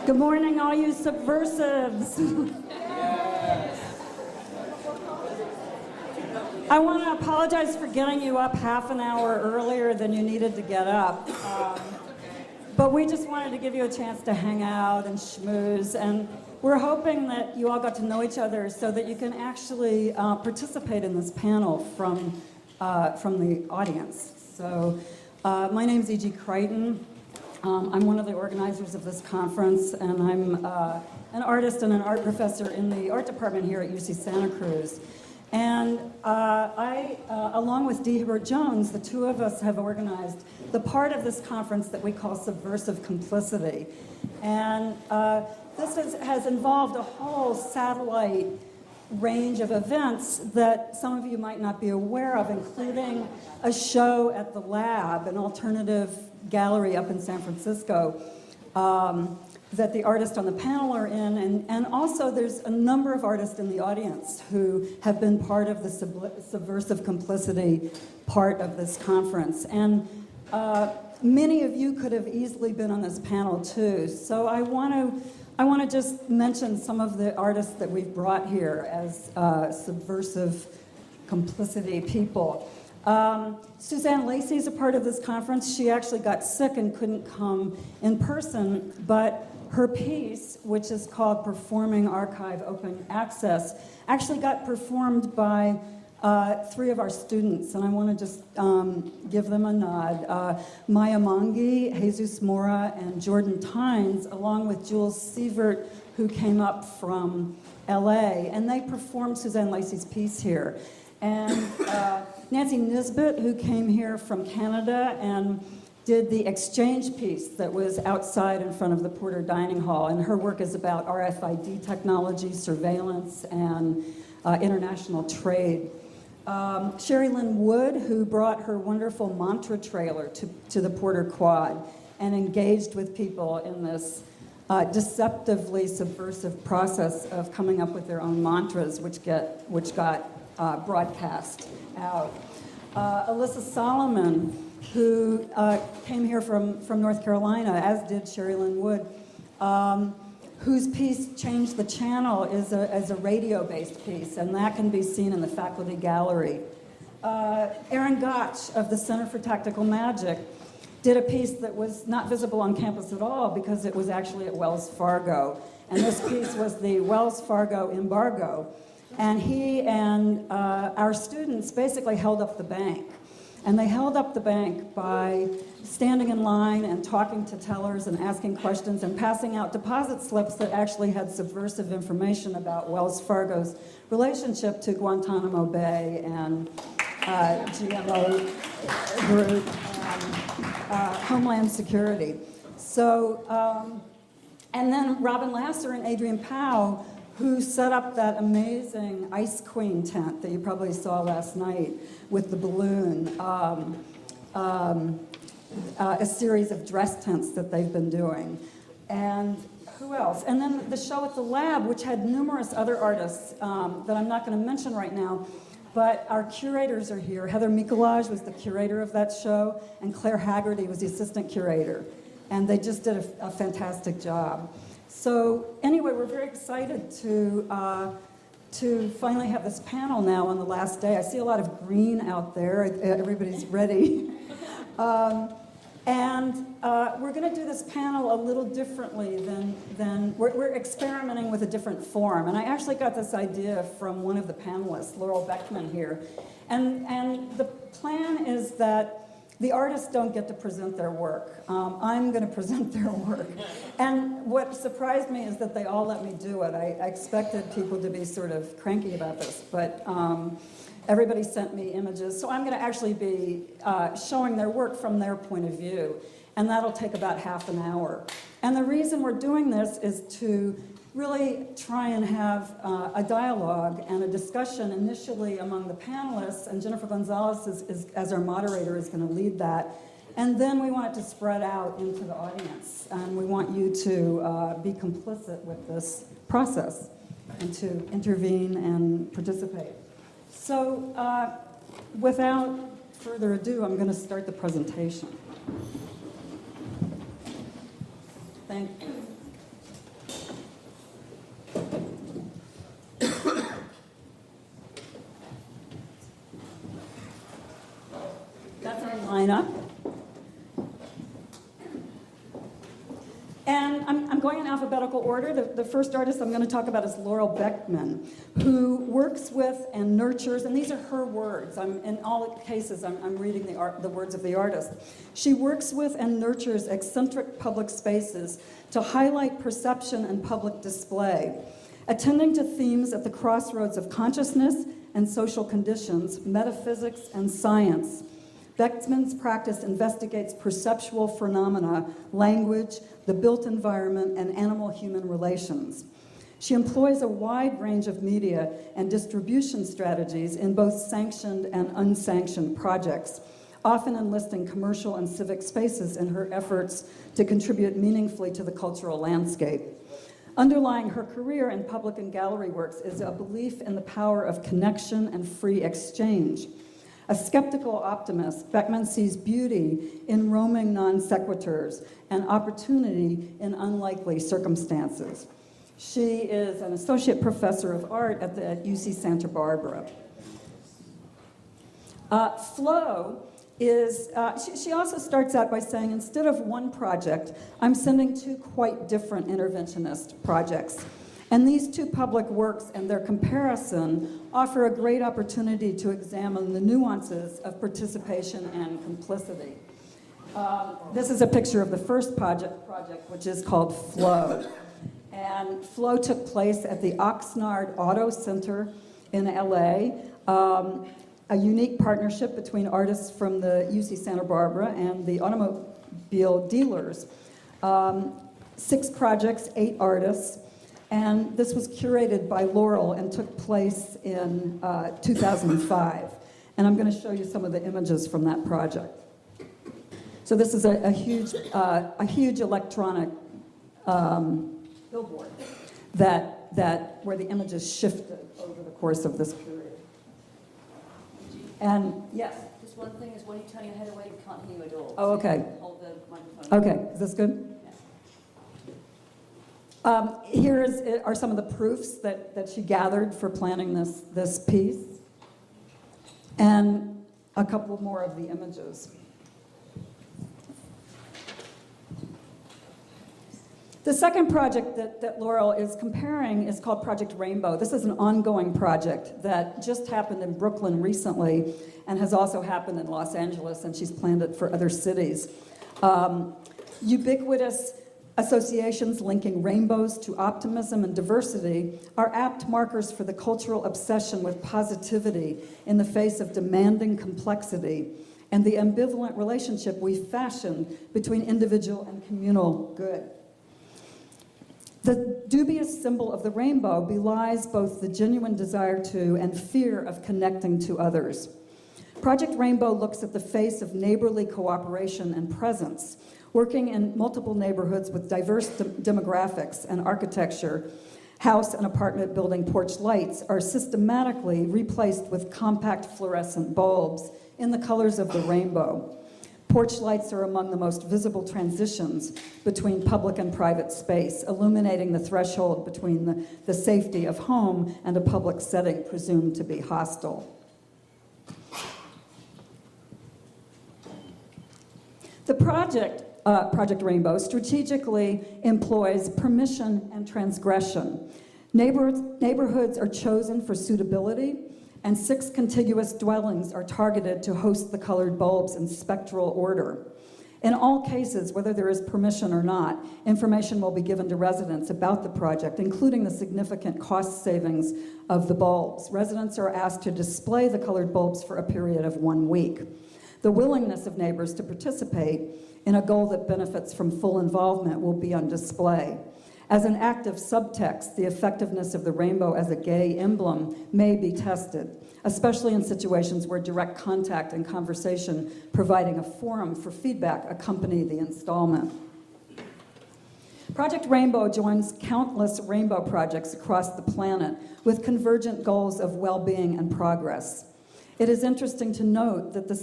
Good morning, all you subversives. I want to apologize for getting you up half an hour earlier than you needed to get up. But we just wanted to give you a chance to hang out and schmooze, and we're hoping that you all got to know each other so that you can actually participate in this panel from the audience. So my name's E.G. Crichton. I'm one of the organizers of this conference, and I'm an artist and an art professor in the art department here at UC Santa Cruz. And I, along with Dee Hibbert-Jones, the two of us have organized the part of this conference that we call Subversive Complicity. And this has involved a whole satellite range of events that some of you might not be aware of, including a show at the Lab, an alternative gallery up in San Francisco, that the artists on the panel are in, and also there's a number of artists in the audience who have been part of the Subversive Complicity part of this conference. And many of you could have easily been on this panel too. So I want to just mention some of the artists that we've brought here as Subversive Complicity people. Suzanne Lacey's a part of this conference. She actually got sick and couldn't come in person, but her piece, which is called Performing Archive Open Access, actually got performed by 3 of our students, and I want to just give them a nod. Maya Mongi, Jesus Mora, and Jordan Tynes, along with Jules Sievert, who came up from LA, and they performed Suzanne Lacey's piece here. And Nancy Nisbet, who came here from Canada and did the exchange piece that was outside in front of the Porter Dining Hall, and her work is about RFID technology, surveillance, and international trade. Sherry Lynn Wood, who brought her wonderful mantra trailer to the Porter Quad and engaged with people in this deceptively subversive process of coming up with their own mantras, which got broadcast out. Alyssa Solomon, who came here from North Carolina, as did Sherry Lynn Wood, whose piece, Change the Channel, is a radio-based piece, and that can be seen in the faculty gallery. Erin Gotch of the Center for Tactical Magic did a piece that was not visible on campus at all because it was actually at Wells Fargo, and this piece was the Wells Fargo embargo. And he and our students basically held up the bank. And they held up the bank by standing in line and talking to tellers and asking questions and passing out deposit slips that actually had subversive information about Wells Fargo's relationship to Guantanamo Bay and GMO Group and Homeland Security. So, and then Robin Lasser and Adrian Powell, who set up that amazing Ice Queen tent that you probably saw last night with the balloon, a series of dress tents that they've been doing. And who else? And then the show at the Lab, which had numerous other artists that I'm not going to mention right now, but our curators are here. Heather Mikolaj was the curator of that show, and Claire Haggerty was the assistant curator. And they just did a fantastic job. So anyway, we're very excited to finally have this panel now on the last day. I see a lot of green out there. Everybody's ready. And we're going to do this panel a little differently than we're experimenting with a different form. And I actually got this idea from one of the panelists, Laurel Beckman here. And the plan is that the artists don't get to present their work. I'm going to present their work. And what surprised me is that they all let me do it. I expected people to be sort of cranky about this, but everybody sent me images. So I'm going to actually be showing their work from their point of view. And that'll take about half an hour. And the reason we're doing this is to really try and have a dialogue and a discussion initially among the panelists, and Jennifer Gonzalez as our moderator is going to lead that. And then we want it to spread out into the audience, and we want you to be complicit with this process and to intervene and participate. So without further ado, I'm going to start the presentation. Thank you. And I'm going in alphabetical order. The first artist I'm going to talk about is Laurel Beckman, who works with and nurtures, and these are her words. In all cases, I'm reading the words of the artist. She works with and nurtures eccentric public spaces to highlight perception and public display, attending to themes at the crossroads of consciousness and social conditions, metaphysics and science. Beckman's practice investigates perceptual phenomena, language, the built environment, and animal-human relations. She employs a wide range of media and distribution strategies in both sanctioned and unsanctioned projects, often enlisting commercial and civic spaces in her efforts to contribute meaningfully to the cultural landscape. Underlying her career in public and gallery works is a belief in the power of connection and free exchange. A skeptical optimist, Beckman sees beauty in roaming non sequiturs and opportunity in unlikely circumstances. She is an associate professor of art at UC Santa Barbara. Flow is, she also starts out by saying, instead of one project, I'm sending two quite different interventionist projects. And these two public works and their comparison offer a great opportunity to examine the nuances of participation and complicity. This is a picture of the first project, which is called Flow. And Flow took place at the Oxnard Auto Center in LA, a unique partnership between artists from the UC Santa Barbara and the automobile dealers. 6 projects, 8 artists. And this was curated by Laurel and took place in 2005. And I'm going to show you some of the images from that project. So this is a huge electronic billboard where the images shifted over the course of this period. And yes? Just one thing is when you turn your head away, we can't hear you at all. Oh, okay. So hold the microphone. Okay, is this good? Here are some of the proofs that she gathered for planning this piece, and a couple more of the images. The second project that Laurel is comparing is called Project Rainbow. This is an ongoing project that just happened in Brooklyn recently and has also happened in Los Angeles, and she's planned it for other cities. Ubiquitous associations linking rainbows to optimism and diversity are apt markers for the cultural obsession with positivity in the face of demanding complexity and the ambivalent relationship we fashion between individual and communal good. The dubious symbol of the rainbow belies both the genuine desire to and fear of connecting to others. Project Rainbow looks at the face of neighborly cooperation and presence. Working in multiple neighborhoods with diverse demographics and architecture, house and apartment building porch lights are systematically replaced with compact fluorescent bulbs in the colors of the rainbow. Porch lights are among the most visible transitions between public and private space, illuminating the threshold between the safety of home and a public setting presumed to be hostile. The Project Rainbow strategically employs permission and transgression. Neighborhoods are chosen for suitability, and 6 contiguous dwellings are targeted to host the colored bulbs in spectral order. In all cases, whether there is permission or not, information will be given to residents about the project, including the significant cost savings of the bulbs. Residents are asked to display the colored bulbs for a period of 1 week. The willingness of neighbors to participate in a goal that benefits from full involvement will be on display. As an active subtext, the effectiveness of the rainbow as a gay emblem may be tested, especially in situations where direct contact and conversation providing a forum for feedback accompany the installment. Project Rainbow joins countless rainbow projects across the planet with convergent goals of well-being and progress. It is interesting to note that the